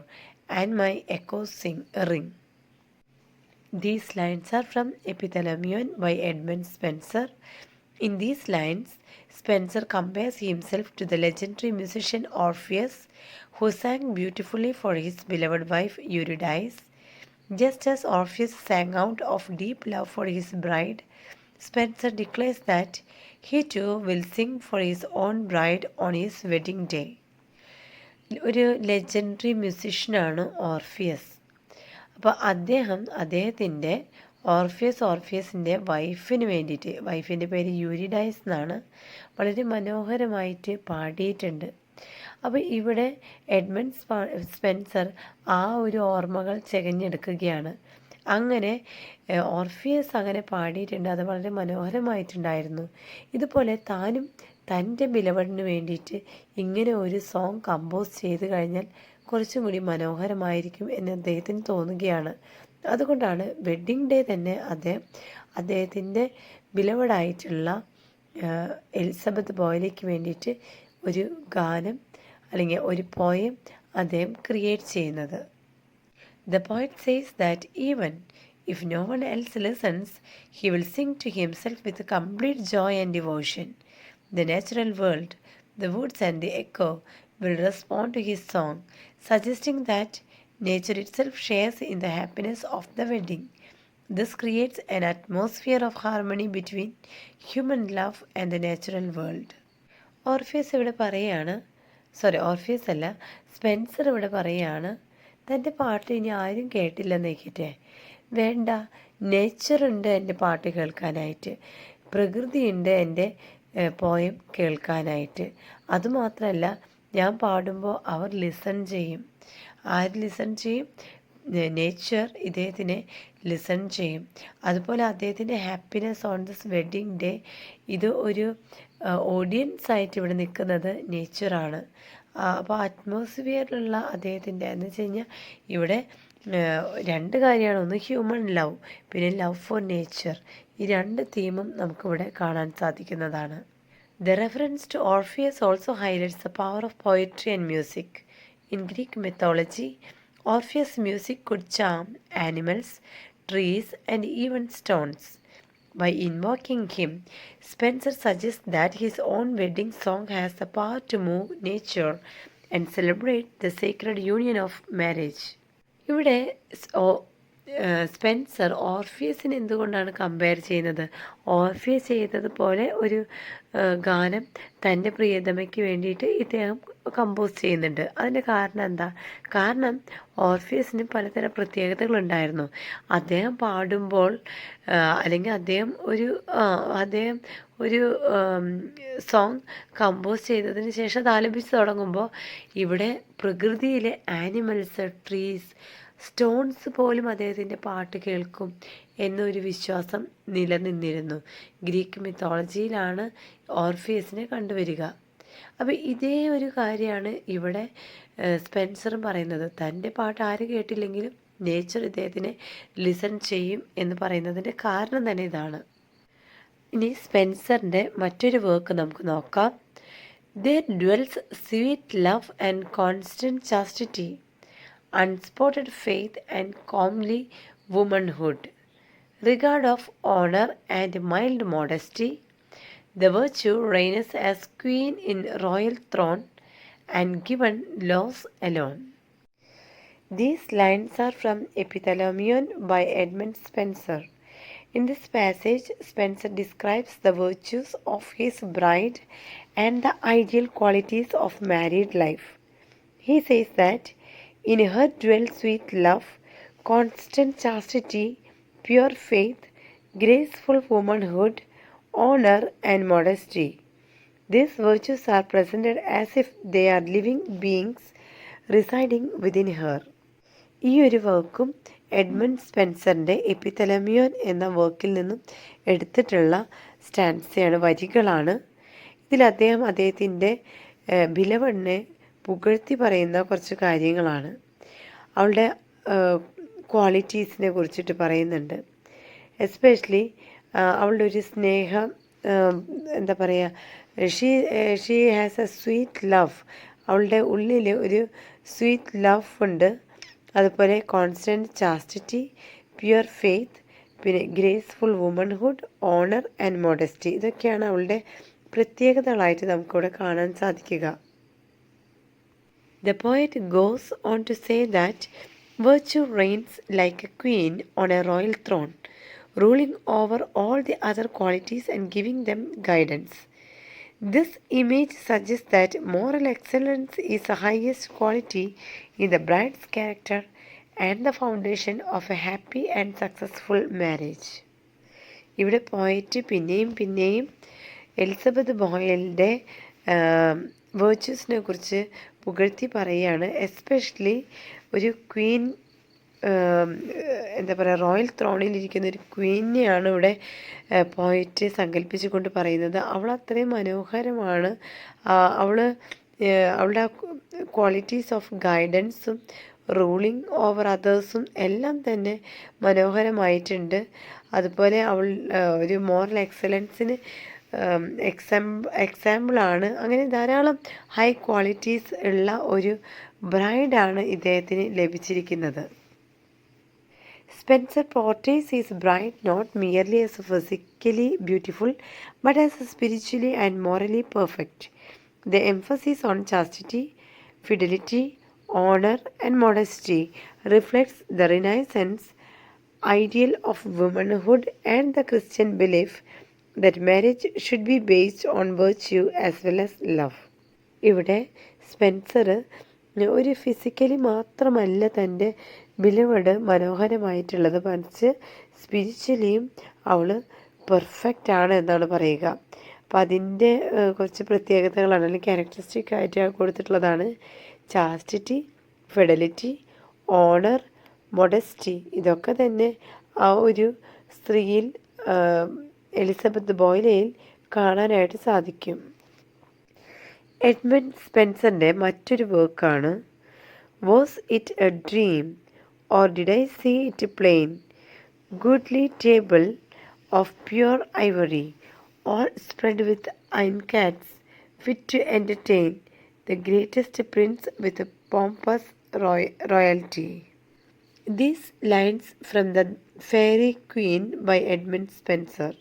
and my echoes ring. These lines are from Epithalamion by Edmund Spenser. In these lines, Spenser compares himself to the legendary musician Orpheus, who sang beautifully for his beloved wife Eurydice. Just as Orpheus sang out of deep love for his bride, Spenser declares that he too will sing for his own bride on his wedding day. ഒരു legendary മ്യൂസിഷ്യനാണ് Orpheus. അപ്പോൾ അദ്ദേഹത്തിൻ്റെ ഓർഫിയസിൻ്റെ വൈഫിന് വേണ്ടിയിട്ട്, വൈഫിൻ്റെ പേര് യൂരിഡൈസ് എന്നാണ്, വളരെ മനോഹരമായിട്ട് പാടിയിട്ടുണ്ട്. അപ്പോൾ ഇവിടെ എഡ്മണ്ട് സ്പെൻസർ ആ ഒരു ഓർമ്മകൾ ചെകഞ്ഞെടുക്കുകയാണ്. അങ്ങനെ ഓർഫിയസ് അങ്ങനെ പാടിയിട്ടുണ്ട്, അത് വളരെ മനോഹരമായിട്ടുണ്ടായിരുന്നു. ഇതുപോലെ താനും തൻ്റെ ബിലവഡിന് വേണ്ടിയിട്ട് ഇങ്ങനെ ഒരു സോങ് കമ്പോസ് ചെയ്ത് കഴിഞ്ഞാൽ കുറച്ചും കൂടി മനോഹരമായിരിക്കും എന്ന് അദ്ദേഹത്തിന് തോന്നുകയാണ്. അതുകൊണ്ടാണ് വെഡ്ഡിങ് ഡേ തന്നെ അദ്ദേഹത്തിൻ്റെ ബിലവഡായിട്ടുള്ള എലിസബത്ത് ബോയ്ലിക്ക് വേണ്ടിയിട്ട് ഒരു ഗാനം അല്ലെങ്കിൽ ഒരു പോയം അദ്ദേഹം ക്രിയേറ്റ് ചെയ്യുന്നത്. The poet says that even if no one else listens, he will sing to himself with complete joy and devotion. The natural world, the woods and the echo will respond to his song, suggesting that nature itself shares in the happiness of the wedding. This creates an atmosphere of harmony between human love and the natural world. Orpheus Spenser ഇവിടെ പറയുകയാണ്, തൻ്റെ പാട്ട് ഇനി ആരും കേട്ടില്ലെന്ന് വെക്കട്ടെ, വേണ്ട, നേച്ചറുണ്ട് എൻ്റെ പാട്ട് കേൾക്കാനായിട്ട്, പ്രകൃതിയുണ്ട് എൻ്റെ പോയം കേൾക്കാനായിട്ട്. അതുമാത്രമല്ല, ഞാൻ പാടുമ്പോൾ അവർ ലിസൺ ചെയ്യും. ആര് ലിസൺ ചെയ്യും? നേച്ചർ ഇദ്ദേഹത്തിനെ ലിസൺ ചെയ്യും. അതുപോലെ അദ്ദേഹത്തിൻ്റെ happiness on this wedding day, ഇത് ഒരു ഓഡിയൻസ് ആയിട്ട് ഇവിടെ നിൽക്കുന്നത് നേച്ചറാണ്. അപ്പോൾ അറ്റ്മോസ്ഫിയറിലുള്ള അദ്ദേഹത്തിൻ്റെ എന്ന് വെച്ച് കഴിഞ്ഞാൽ ഇവിടെ രണ്ട് കാര്യമാണ്. ഒന്ന് ഹ്യൂമൻ ലവ്, പിന്നെ ലവ് ഫോർ നേച്ചർ. ഈ രണ്ട് തീമും നമുക്കിവിടെ കാണാൻ സാധിക്കുന്നതാണ്. The reference to Orpheus also highlights the power of poetry and music. In Greek mythology, Orpheus' music could charm animals, trees, and even stones. By invoking him, Spenser suggests that his own wedding song has the power to move nature and celebrate the sacred union of marriage. ഇവിടെ Spencer ഓർഫിയസിന് എന്തുകൊണ്ടാണ് compare ചെയ്യുന്നത്? Orpheus ചെയ്തതുപോലെ ഒരു ഗാനം തൻ്റെ പ്രിയതമയ്ക്ക് വേണ്ടിയിട്ട് ഇദ്ദേഹം compose ചെയ്യുന്നുണ്ട്. അതിൻ്റെ കാരണം എന്താ? കാരണം ഓർഫിയസിന് പലതരം പ്രത്യേകതകളുണ്ടായിരുന്നു. അദ്ദേഹം പാടുമ്പോൾ അല്ലെങ്കിൽ അദ്ദേഹം ഒരു സോങ് കമ്പോസ് ചെയ്തതിന് ശേഷം അത് ആലപിച്ച് തുടങ്ങുമ്പോൾ ഇവിടെ പ്രകൃതിയിലെ ആനിമൽസ്, ട്രീസ്, സ്റ്റോൺസ് പോലും അദ്ദേഹത്തിൻ്റെ പാട്ട് കേൾക്കും എന്നൊരു വിശ്വാസം നിലനിന്നിരുന്നു. ഗ്രീക്ക് മിത്തോളജിയിലാണ് ഓർഫിയസിനെ കണ്ടുവരിക. അപ്പോൾ ഇതേ ഒരു കാര്യമാണ് ഇവിടെ സ്പെൻസറും പറയുന്നത്. തൻ്റെ പാട്ട് ആര് കേട്ടില്ലെങ്കിലും നേച്ചർ ഇദ്ദേഹത്തിനെ ലിസൺ ചെയ്യും എന്ന് പറയുന്നതിൻ്റെ കാരണം തന്നെ ഇതാണ്. ഇനി സ്പെൻസറിൻ്റെ മറ്റൊരു വർക്ക് നമുക്ക് നോക്കാം. There dwells sweet love and constant chastity, unspotted faith and comely womanhood, regard of honor and mild modesty. The virtue reigns as queen in royal throne and given laws alone. These lines are from Epithalamion by Edmund Spenser. In this passage, Spenser describes the virtues of his bride and the ideal qualities of married life. He says that in her dwell sweet love, constant chastity, pure faith, graceful womanhood, honor, and modesty. These virtues are presented as if they are living beings residing within her. ഈ ഒരു വർക്കും Edmund സ്പെൻസറിൻ്റെ എപ്പിത്തലമിയോൻ എന്ന വർക്കിൽ നിന്നും എടുത്തിട്ടുള്ള സ്റ്റാൻസയാണ്, വരികളാണ്. ഇതിൽ അദ്ദേഹത്തിൻ്റെ ബിലവഡിനെ പുകഴ്ത്തി പറയുന്ന കുറച്ച് കാര്യങ്ങളാണ്. അവളുടെ ക്വാളിറ്റീസിനെ കുറിച്ചിട്ട് പറയുന്നുണ്ട്. എസ്പെഷ്യലി അവളുടെ ഒരു സ്നേഹം, എന്താ പറയുക, she has a sweet love. അവളുടെ ഉള്ളിൽ ഒരു സ്വീറ്റ് ലവ് ഉണ്ട്. അതുപോലെ കോൺസ്റ്റൻറ്റ് ചാസ്റ്റിറ്റി, പ്യുവർ ഫെയ്ത്ത്, പിന്നെ graceful womanhood, honour and modesty. ഇതൊക്കെയാണ് അവളുടെ പ്രത്യേകതകളായിട്ട് നമുക്കിവിടെ കാണാൻ സാധിക്കുക. The poet goes on to say that virtue reigns like a queen on a royal throne, ruling over all the other qualities and giving them guidance. This image suggests that moral excellence is the highest quality in the bride's character and the foundation of a happy and successful marriage. ഇവിടെ പോയിട്ട് പിന്നെയും Elizabeth ബോയിലിൻ്റെ വേർച്യൂസിനെ കുറിച്ച് പുകഴ്ത്തി പറയുകയാണ്. Especially ഒരു Queen, എന്താ പറയുക, royal ത്രോണിലിരിക്കുന്ന ഒരു ക്വീനെയാണ് ഇവിടെ പോയിട്ട് സങ്കല്പിച്ചു കൊണ്ട് പറയുന്നത്. അവൾ അത്രയും മനോഹരമാണ്. അവളുടെ ക്വാളിറ്റീസ് ഓഫ് ഗൈഡൻസും റൂളിങ് ഓവർ അതേഴ്സും എല്ലാം തന്നെ മനോഹരമായിട്ടുണ്ട്. അതുപോലെ അവൾ ഒരു മോറൽ എക്സലൻസിന് എക്സാമ്പിളാണ്. അങ്ങനെ ധാരാളം ഹൈ ക്വാളിറ്റീസ് ഉള്ള ഒരു ബ്രൈഡാണ് ഇദ്ദേഹത്തിന് ലഭിച്ചിരിക്കുന്നത്. Spenser portrays his bride not merely as physically beautiful but as spiritually and morally perfect. The emphasis on chastity, fidelity, honor, and modesty reflects the Renaissance ideal of womanhood and the Christian belief that marriage should be based on virtue as well as love. ഇവിടെ Spencer ഒരു physically മാത്രമല്ല തൻ്റെ beloved മനോഹരമായിട്ടുള്ളത്, മറിച്ച് സ്പിരിച്വലിയും അവൾ perfect ആണ് എന്നാണ് പറയുക. അപ്പോൾ അതിൻ്റെ കുറച്ച് പ്രത്യേകതകളാണ്, അല്ലെങ്കിൽ ക്യാരക്ടറിസ്റ്റിക് ആയിട്ട് കൊടുത്തിട്ടുള്ളതാണ്. ചാസ്റ്റിറ്റി, ഫിഡലിറ്റി, ഓണർ, മൊഡസ്റ്റി, ഇതൊക്കെ തന്നെ ആ ഒരു സ്ത്രീയിൽ, എലിസബത്ത് ബോയിലയിൽ കാണാനായിട്ട് സാധിക്കും. എഡ്മണ്ട് സ്പെൻസറിൻ്റെ മറ്റൊരു വർക്കാണ് was it A dream or did I see it plain? Goodly table of pure ivory, all spread with iron-cats, fit to entertain the greatest prince with a pompous royalty. These lines from The Fairy Queen by Edmund Spenser.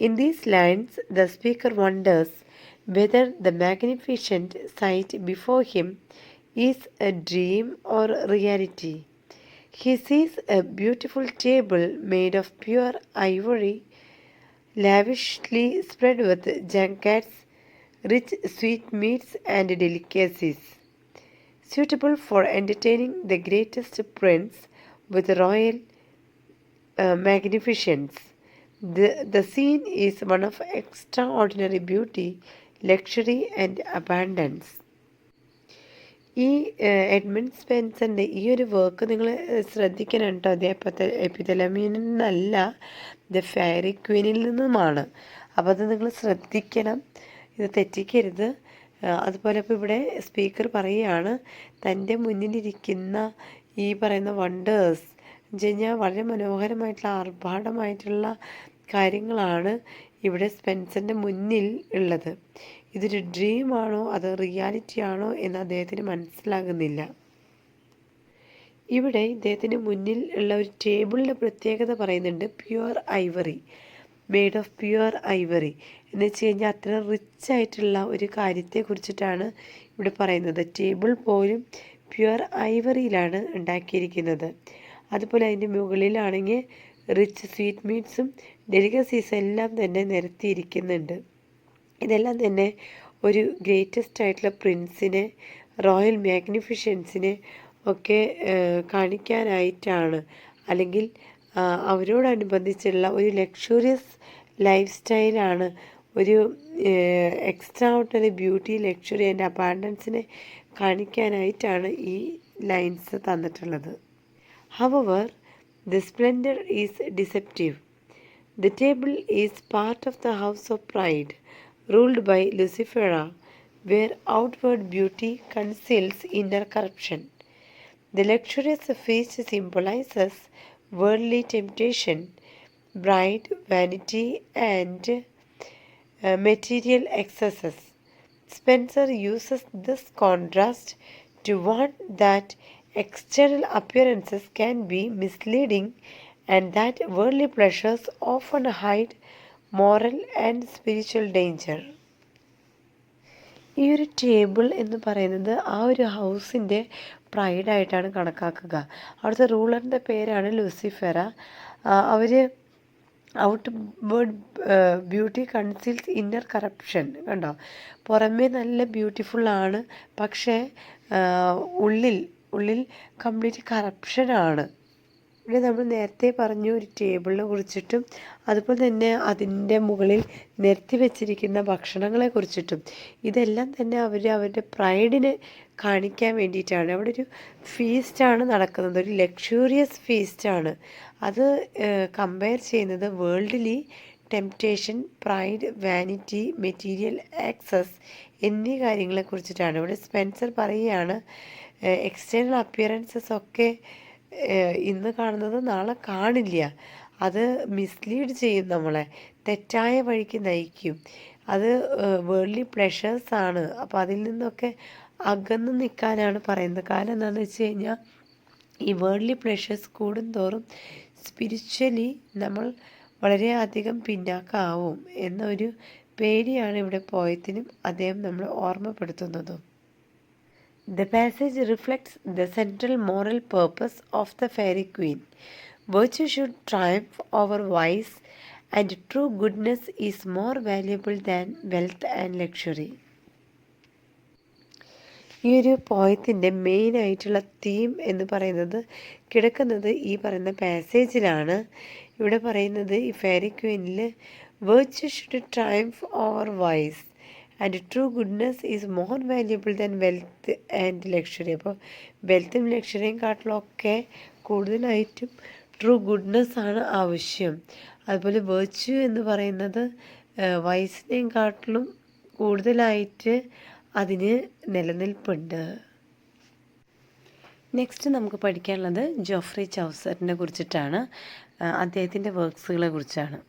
In these lines, the speaker wonders whether the magnificent sight before him is a dream or reality. He sees a beautiful table made of pure ivory, lavishly spread with junkets, rich sweetmeats and delicacies, suitable for entertaining the greatest prince with royal magnificence. The scene is one of extraordinary beauty, luxury and abundance. ഈ Edmund സ്പെൻസറിൻ്റെ ഈ ഒരു work നിങ്ങൾ ശ്രദ്ധിക്കണം കേട്ടോ. അത് എപ്പിത്തലമീനിൽ നിന്നല്ല, the fairy ക്വീനിൽ നിന്നുമാണ്. അപ്പോൾ അത് നിങ്ങൾ ശ്രദ്ധിക്കണം, ഇത് തെറ്റിക്കരുത്. അതുപോലെ ഇപ്പോൾ ഇവിടെ സ്പീക്കർ പറയുകയാണ് തൻ്റെ മുന്നിലിരിക്കുന്ന ഈ പറയുന്ന വണ്ടേഴ്സ് എന്ന് വെച്ച് കഴിഞ്ഞാൽ വളരെ മനോഹരമായിട്ടുള്ള ആർഭാടമായിട്ടുള്ള കാര്യങ്ങളാണ് ഇവിടെ സ്പെൻസറിൻ്റെ മുന്നിൽ ഉള്ളത്. ഇതൊരു ഡ്രീമാണോ അത് റിയാലിറ്റി ആണോ എന്ന് അദ്ദേഹത്തിന് മനസ്സിലാകുന്നില്ല. ഇവിടെ ഇദ്ദേഹത്തിന് മുന്നിൽ ഉള്ള ഒരു ടേബിളിൻ്റെ പ്രത്യേകത പറയുന്നുണ്ട്, pure Ivory. Made of pure Ivory എന്ന് വെച്ച് കഴിഞ്ഞാൽ അത്ര റിച്ച് ആയിട്ടുള്ള ഒരു കാര്യത്തെക്കുറിച്ചിട്ടാണ് ഇവിടെ പറയുന്നത്. ടേബിൾ പോലും പ്യുവർ ഐവറിയിലാണ് ഉണ്ടാക്കിയിരിക്കുന്നത്. അതുപോലെ അതിൻ്റെ മുകളിലാണെങ്കിൽ റിച്ച് സ്വീറ്റ് മീറ്റ്സും ഡെലിക്കസീസ് എല്ലാം തന്നെ നിരത്തിയിരിക്കുന്നുണ്ട്. ഇതെല്ലാം തന്നെ ഒരു ഗ്രേറ്റസ്റ്റ് ആയിട്ടുള്ള പ്രിൻസിനെ, റോയൽ മാഗ്നിഫിഷ്യൻസിനെ ഒക്കെ കാണിക്കാനായിട്ടാണ്, അല്ലെങ്കിൽ അവരോടനുബന്ധിച്ചുള്ള ഒരു ലക്ഷറിയസ് ലൈഫ് സ്റ്റൈലാണ്, ഒരു extraordinary beauty, luxury and അബാൻഡൻസിനെ കാണിക്കാനായിട്ടാണ് ഈ ലൈൻസ് തന്നിട്ടുള്ളത്. ഹവർ the splendor is deceptive. The table is part of the house of pride, ruled by Lucifera, where outward beauty conceals inner corruption. The luxurious feast symbolizes worldly temptation, pride, vanity, and material excesses. Spencer uses this contrast to warn that external appearances can be misleading and that worldly pleasures often hide moral and spiritual danger. ഈ ഒരു table എന്ന് പറയുന്നത് ആ ഒരു ഹൗസിൻ്റെ പ്രൈഡായിട്ടാണ് കണക്കാക്കുക. അവിടുത്തെ റൂളറിൻ്റെ പേരാണ് ലൂസിഫെറ. അവർ outward beauty conceals inner corruption. കണ്ടോ, പുറമേ നല്ല ബ്യൂട്ടിഫുള്ളാണ്, പക്ഷേ ഉള്ളിൽ കംപ്ലീറ്റ് കറപ്ഷനാണ്. ഇവിടെ നമ്മൾ നേരത്തെ പറഞ്ഞു ഒരു ടേബിളിനെ കുറിച്ചിട്ടും അതുപോലെ തന്നെ അതിൻ്റെ മുകളിൽ നിരത്തി വെച്ചിരിക്കുന്ന ഭക്ഷണങ്ങളെ കുറിച്ചിട്ടും. ഇതെല്ലാം തന്നെ അവരുടെ പ്രൈഡിനെ കാണിക്കാൻ വേണ്ടിയിട്ടാണ്. അവിടെ ഒരു ഫീസ്റ്റാണ് നടക്കുന്നത്, ഒരു ലക്ഷൂറിയസ് ഫീസ്റ്റാണ്. അത് കമ്പയർ ചെയ്യുന്നത് worldly temptation, pride, vanity, material excess എന്നീ കാര്യങ്ങളെ കുറിച്ചിട്ടാണ്. ഇവിടെ സ്പെൻസർ പറയുകയാണ്, എക്സ്റ്റേണൽ അപ്പിയറൻസസ് ഒക്കെ ഇന്ന് കാണുന്നത് നാളെ കാണില്ല. അത് മിസ്ലീഡ് ചെയ്യും, നമ്മളെ തെറ്റായ വഴിക്ക് നയിക്കും. അത് വേൾഡ്ലി പ്ലഷേഴ്സാണ്. അപ്പോൾ അതിൽ നിന്നൊക്കെ അകന്ന് നിൽക്കാനാണ് പറയുന്നത്. കാരണം എന്താണെന്ന് വെച്ച് കഴിഞ്ഞാൽ ഈ വേൾഡ്ലി പ്ലഷേഴ്സ് കൂടുന്തോറും സ്പിരിച്വലി നമ്മൾ വളരെയധികം പിന്നാക്കാവും എന്നൊരു പേടിയാണ് ഇവിടെ പോയത്തിനും അദ്ദേഹം നമ്മൾ ഓർമ്മപ്പെടുത്തുന്നതും. The passage reflects the central moral purpose of the fairy queen. Virtue should triumph over vice, and true goodness is more valuable than wealth and luxury. ഈ ഒരു പോയത്തിൻ്റെ മെയിനായിട്ടുള്ള തീം എന്ന് പറയുന്നത് കിടക്കുന്നത് ഈ പറയുന്ന പാസേജിലാണ്. ഇവിടെ പറയുന്നത് ഈ fairy ക്വീനിൽ virtue should triumph over vice and true goodness is more valuable than wealth and luxury. അപ്പോൾ വെൽത്തും ലക്ഷറിയും കാട്ടിലൊക്കെ കൂടുതലായിട്ടും ട്രൂ ഗുഡ്നെസ് ആണ് ആവശ്യം. അതുപോലെ വേർച്യു എന്ന് പറയുന്നത് വയസ്സിനെയും കാട്ടിലും കൂടുതലായിട്ട് അതിന് നിലനിൽപ്പുണ്ട്. നെക്സ്റ്റ് നമുക്ക് പഠിക്കാനുള്ളത് ജോഫ്രി ചൗസറിനെ കുറിച്ചിട്ടാണ്, അദ്ദേഹത്തിൻ്റെ വർക്ക്സുകളെ കുറിച്ചാണ്.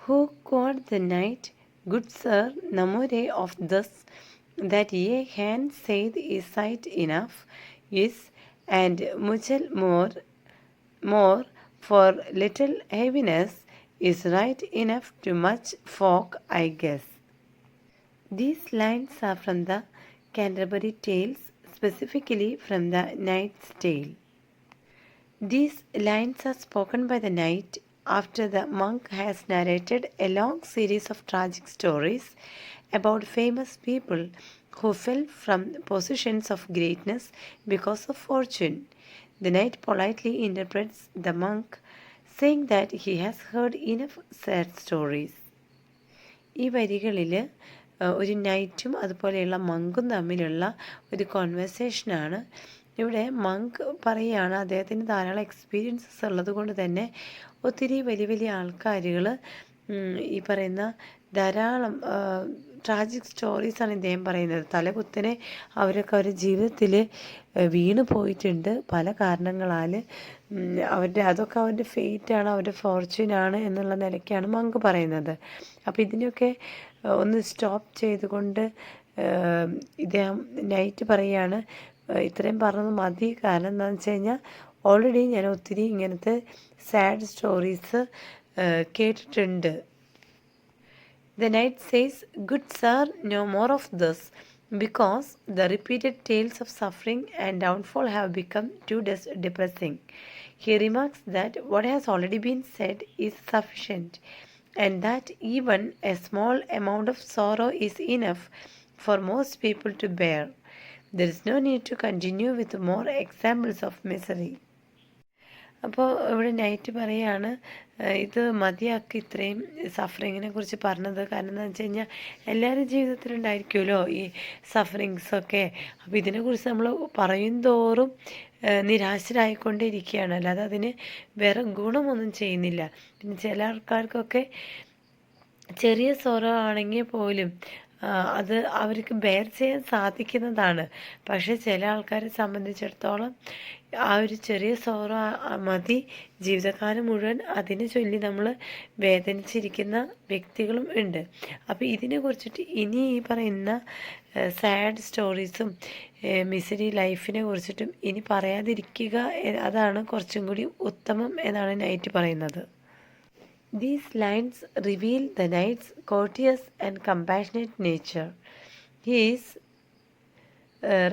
Who code the night Good sir, namore of thus that ye hand saith is sight enough is, and much more for little heaviness is right enough to much folk, I guess. These lines are from the Canterbury Tales, specifically from the Knight's Tale. These lines are spoken by the knight after the monk has narrated a long series of tragic stories about famous people who fell from positions of greatness because of fortune. The knight politely interprets the monk, saying that he has heard enough sad stories. ഈ വരികളിൽ ഒരു നൈറ്റും അതുപോലെയുള്ള മങ്കും തമ്മിലുള്ള ഒരു കോൺവെർസേഷനാണ്. ഇവിടെ Munk പറയുകയാണ്, അദ്ദേഹത്തിന് ധാരാളം എക്സ്പീരിയൻസസ് ഉള്ളത് കൊണ്ട് തന്നെ ഒത്തിരി വലിയ വലിയ ആൾക്കാരുകൾ ഈ പറയുന്ന ധാരാളം ട്രാജിക് സ്റ്റോറീസാണ് ഇദ്ദേഹം പറയുന്നത്. തലകുത്തനെ അവരൊക്കെ അവരുടെ ജീവിതത്തിൽ വീണ് പോയിട്ടുണ്ട് പല കാരണങ്ങളാൽ. അതൊക്കെ അവരുടെ ഫെയ്റ്റാണ്, അവരുടെ ഫോർച്യൂനാണ് എന്നുള്ള നിലയ്ക്കാണ് മങ്ക് പറയുന്നത്. അപ്പോൾ ഇതിനൊക്കെ ഒന്ന് സ്റ്റോപ്പ് ചെയ്തുകൊണ്ട് ഇദ്ദേഹം നൈറ്റ് പറയുകയാണ്, ഇത്രയും പറഞ്ഞത് മതി. കാരണം എന്താണെന്ന് വെച്ച് കഴിഞ്ഞാൽ ഓൾറെഡി ഞാൻ ഒത്തിരി ഇങ്ങനത്തെ സാഡ് സ്റ്റോറീസ് കേട്ടിട്ടുണ്ട്. The knight says, "Good sir, no more of this, because the repeated tales of suffering and downfall have become too depressing." He remarks that what has already been said is sufficient, and that even a small amount of sorrow is enough for most people to bear. There is no need to continue with more examples of misery. അപ്പോൾ ഇവിടെ night പറയാണ് ഇത് മതിയാക്കി ഇത്രയും സഫറിങ്ങിനെ കുറിച്ച് പറഞ്ഞത്. കാരണം എന്താണെന്ന് വെച്ച് കഴിഞ്ഞാൽ എല്ലാവരും ജീവിതത്തിലുണ്ടായിരിക്കുമല്ലോ ഈ സഫറിങ്സൊക്കെ. അപ്പോൾ ഇതിനെക്കുറിച്ച് നമ്മൾ പറയും തോറും നിരാശരായിക്കൊണ്ടിരിക്കുകയാണ്, അല്ലാതെ അതിന് വേറെ ഗുണമൊന്നും ചെയ്യുന്നില്ല. പിന്നെ ചില ആൾക്കാർക്കൊക്കെ ചെറിയ സോറോ ആണെങ്കിൽ പോലും അത് അവർക്ക് ബെയർ ചെയ്യാൻ സാധിക്കുന്നതാണ്. പക്ഷേ ചില ആൾക്കാരെ സംബന്ധിച്ചിടത്തോളം ആ ഒരു ചെറിയ സോറോ മതി ജീവിതകാലം മുഴുവൻ അതിനെ ചൊല്ലി നമ്മൾ വേദനിച്ചിരിക്കുന്ന വ്യക്തികളും ഉണ്ട്. അപ്പോൾ ഇതിനെ കുറിച്ചിട്ട് ഇനി ഈ പറയുന്ന സാഡ് സ്റ്റോറീസും മിസറി ലൈഫിനെ കുറിച്ചിട്ടും ഇനി പറയാതിരിക്കുക, അതാണ് കുറച്ചും കൂടി ഉത്തമം എന്നാണ് നൈറ്റ് പറയുന്നത്. These lines reveal the knight's courteous and compassionate nature. He is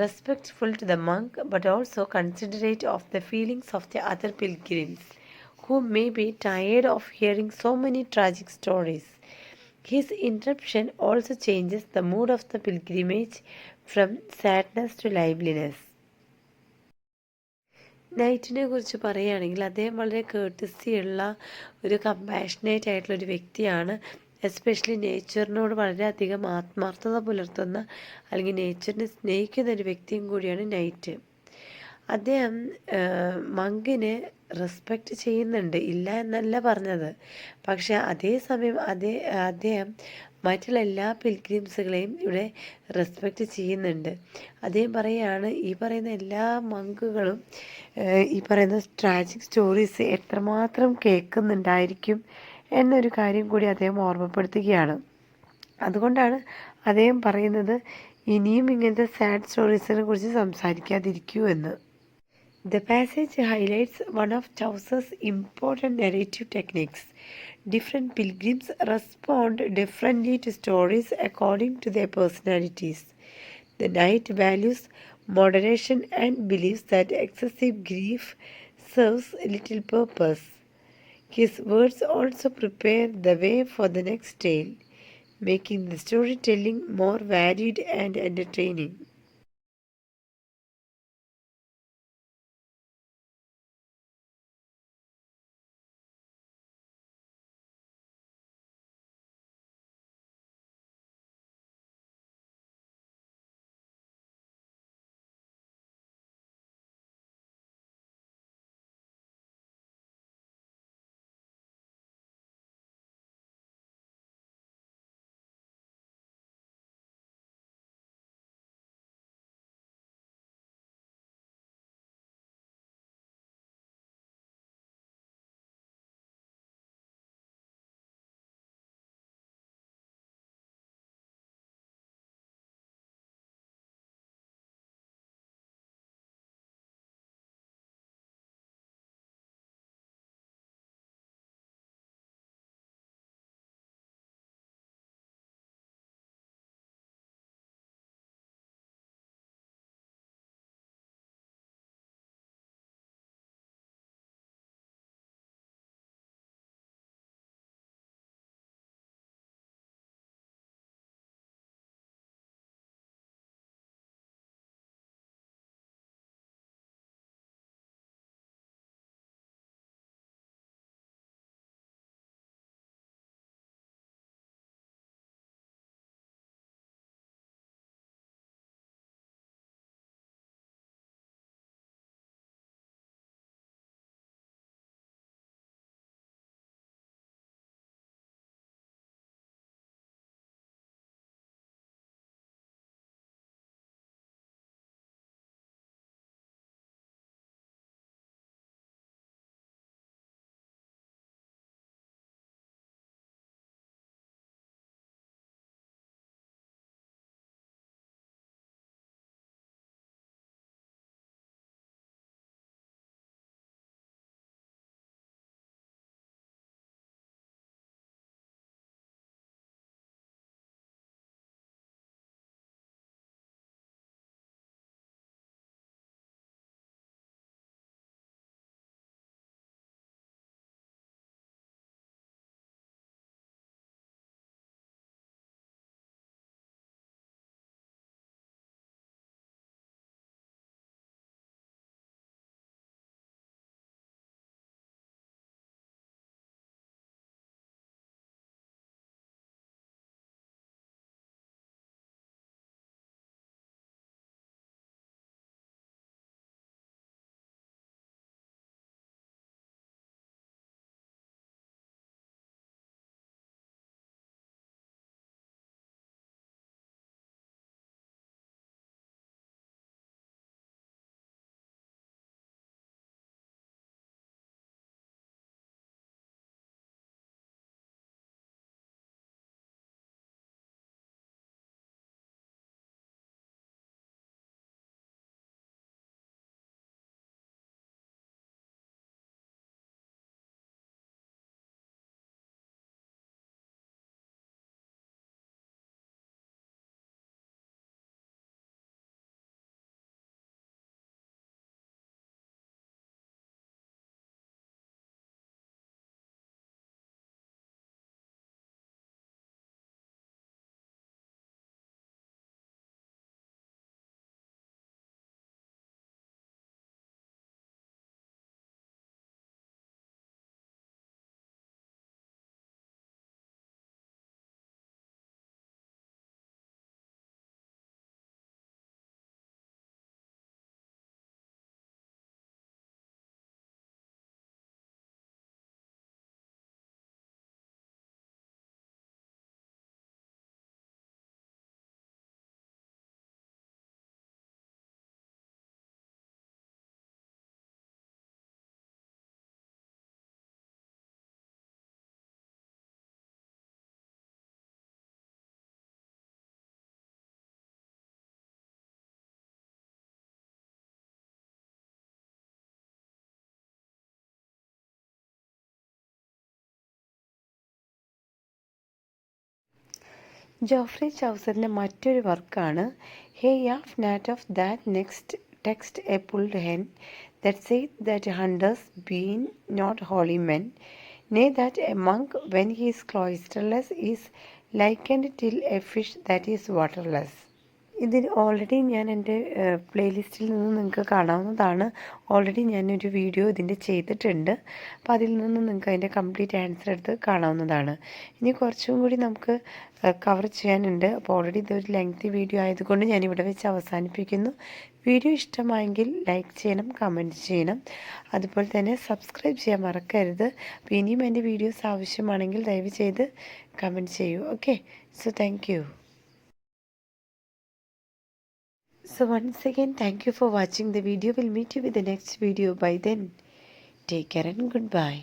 respectful to the monk, but also considerate of the feelings of the other pilgrims, who may be tired of hearing so many tragic stories. His interruption also changes the mood of the pilgrimage from sadness to liveliness. നൈറ്റിനെ കുറിച്ച് പറയുകയാണെങ്കിൽ അദ്ദേഹം വളരെ കേർട്ടസിയുള്ള ഒരു compassionate ആയിട്ടുള്ള ഒരു വ്യക്തിയാണ്. Especially നേച്ചറിനോട് വളരെയധികം ആത്മാർത്ഥത പുലർത്തുന്ന അല്ലെങ്കിൽ നേച്ചറിനെ സ്നേഹിക്കുന്ന ഒരു വ്യക്തിയും കൂടിയാണ് നൈറ്റ്. അദ്ദേഹം മങ്കിനെ റെസ്പെക്റ്റ് ചെയ്യുന്നുണ്ട്, ഇല്ല എന്നല്ല പറഞ്ഞത്. പക്ഷെ അതേസമയം അദ്ദേഹം മറ്റുള്ള എല്ലാ പിൽഗ്രിംസുകളെയും ഇവിടെ റെസ്പെക്റ്റ് ചെയ്യുന്നുണ്ട്. അദ്ദേഹം പറയുകയാണ്, ഈ പറയുന്ന എല്ലാ മങ്കുകളും ഈ പറയുന്ന ട്രാജിക് സ്റ്റോറീസ് എത്രമാത്രം കേൾക്കുന്നുണ്ടായിരിക്കും എന്നൊരു കാര്യം കൂടി അദ്ദേഹം ഓർമ്മപ്പെടുത്തുകയാണ്. അതുകൊണ്ടാണ് അദ്ദേഹം പറയുന്നത് ഇനിയും ഇങ്ങനത്തെ സാഡ് സ്റ്റോറീസിനെ കുറിച്ച് സംസാരിക്കാതിരിക്കൂ എന്ന്. The passage highlights one of Chaucer's important narrative techniques. Different pilgrims respond differently to stories according to their personalities. The knight values moderation and believes that excessive grief serves little purpose. His words also prepare the way for the next tale, making the storytelling more varied and entertaining. Geoffrey ചൗസറിൻ്റെ മറ്റൊരു വർക്കാണ് he yaf nat of that next text a pulled hen that saith that hunters being not holy men, nay that a monk when he is cloisterless is likened till a fish that is waterless. ഇതിൽ already ഞാൻ എൻ്റെ പ്ലേലിസ്റ്റിൽ നിന്ന് നിങ്ങൾക്ക് കാണാവുന്നതാണ്. Already ഞാനൊരു video ഇതിൻ്റെ ചെയ്തിട്ടുണ്ട്. അപ്പോൾ അതിൽ നിന്ന് നിങ്ങൾക്ക് അതിൻ്റെ കംപ്ലീറ്റ് ആൻസർ എടുത്ത് കാണാവുന്നതാണ്. ഇനി കുറച്ചും കൂടി നമുക്ക് കവർ ചെയ്യാനുണ്ട്. അപ്പോൾ ഓൾറെഡി ഇതൊരു ലെങ്തി വീഡിയോ ആയതുകൊണ്ട് ഞാനിവിടെ വെച്ച് അവസാനിപ്പിക്കുന്നു. വീഡിയോ ഇഷ്ടമായെങ്കിൽ ലൈക്ക് ചെയ്യണം, കമൻറ്റ് ചെയ്യണം, അതുപോലെ തന്നെ സബ്സ്ക്രൈബ് ചെയ്യാൻ മറക്കരുത്. അപ്പോൾ ഇനിയും എൻ്റെ വീഡിയോസ് ആവശ്യമാണെങ്കിൽ ദയവ് ചെയ്ത് കമൻറ്റ് ചെയ്യൂ. Okay, so thank you. So once again, thank you for watching the video. We'll meet you with the next video. By then, take care and goodbye.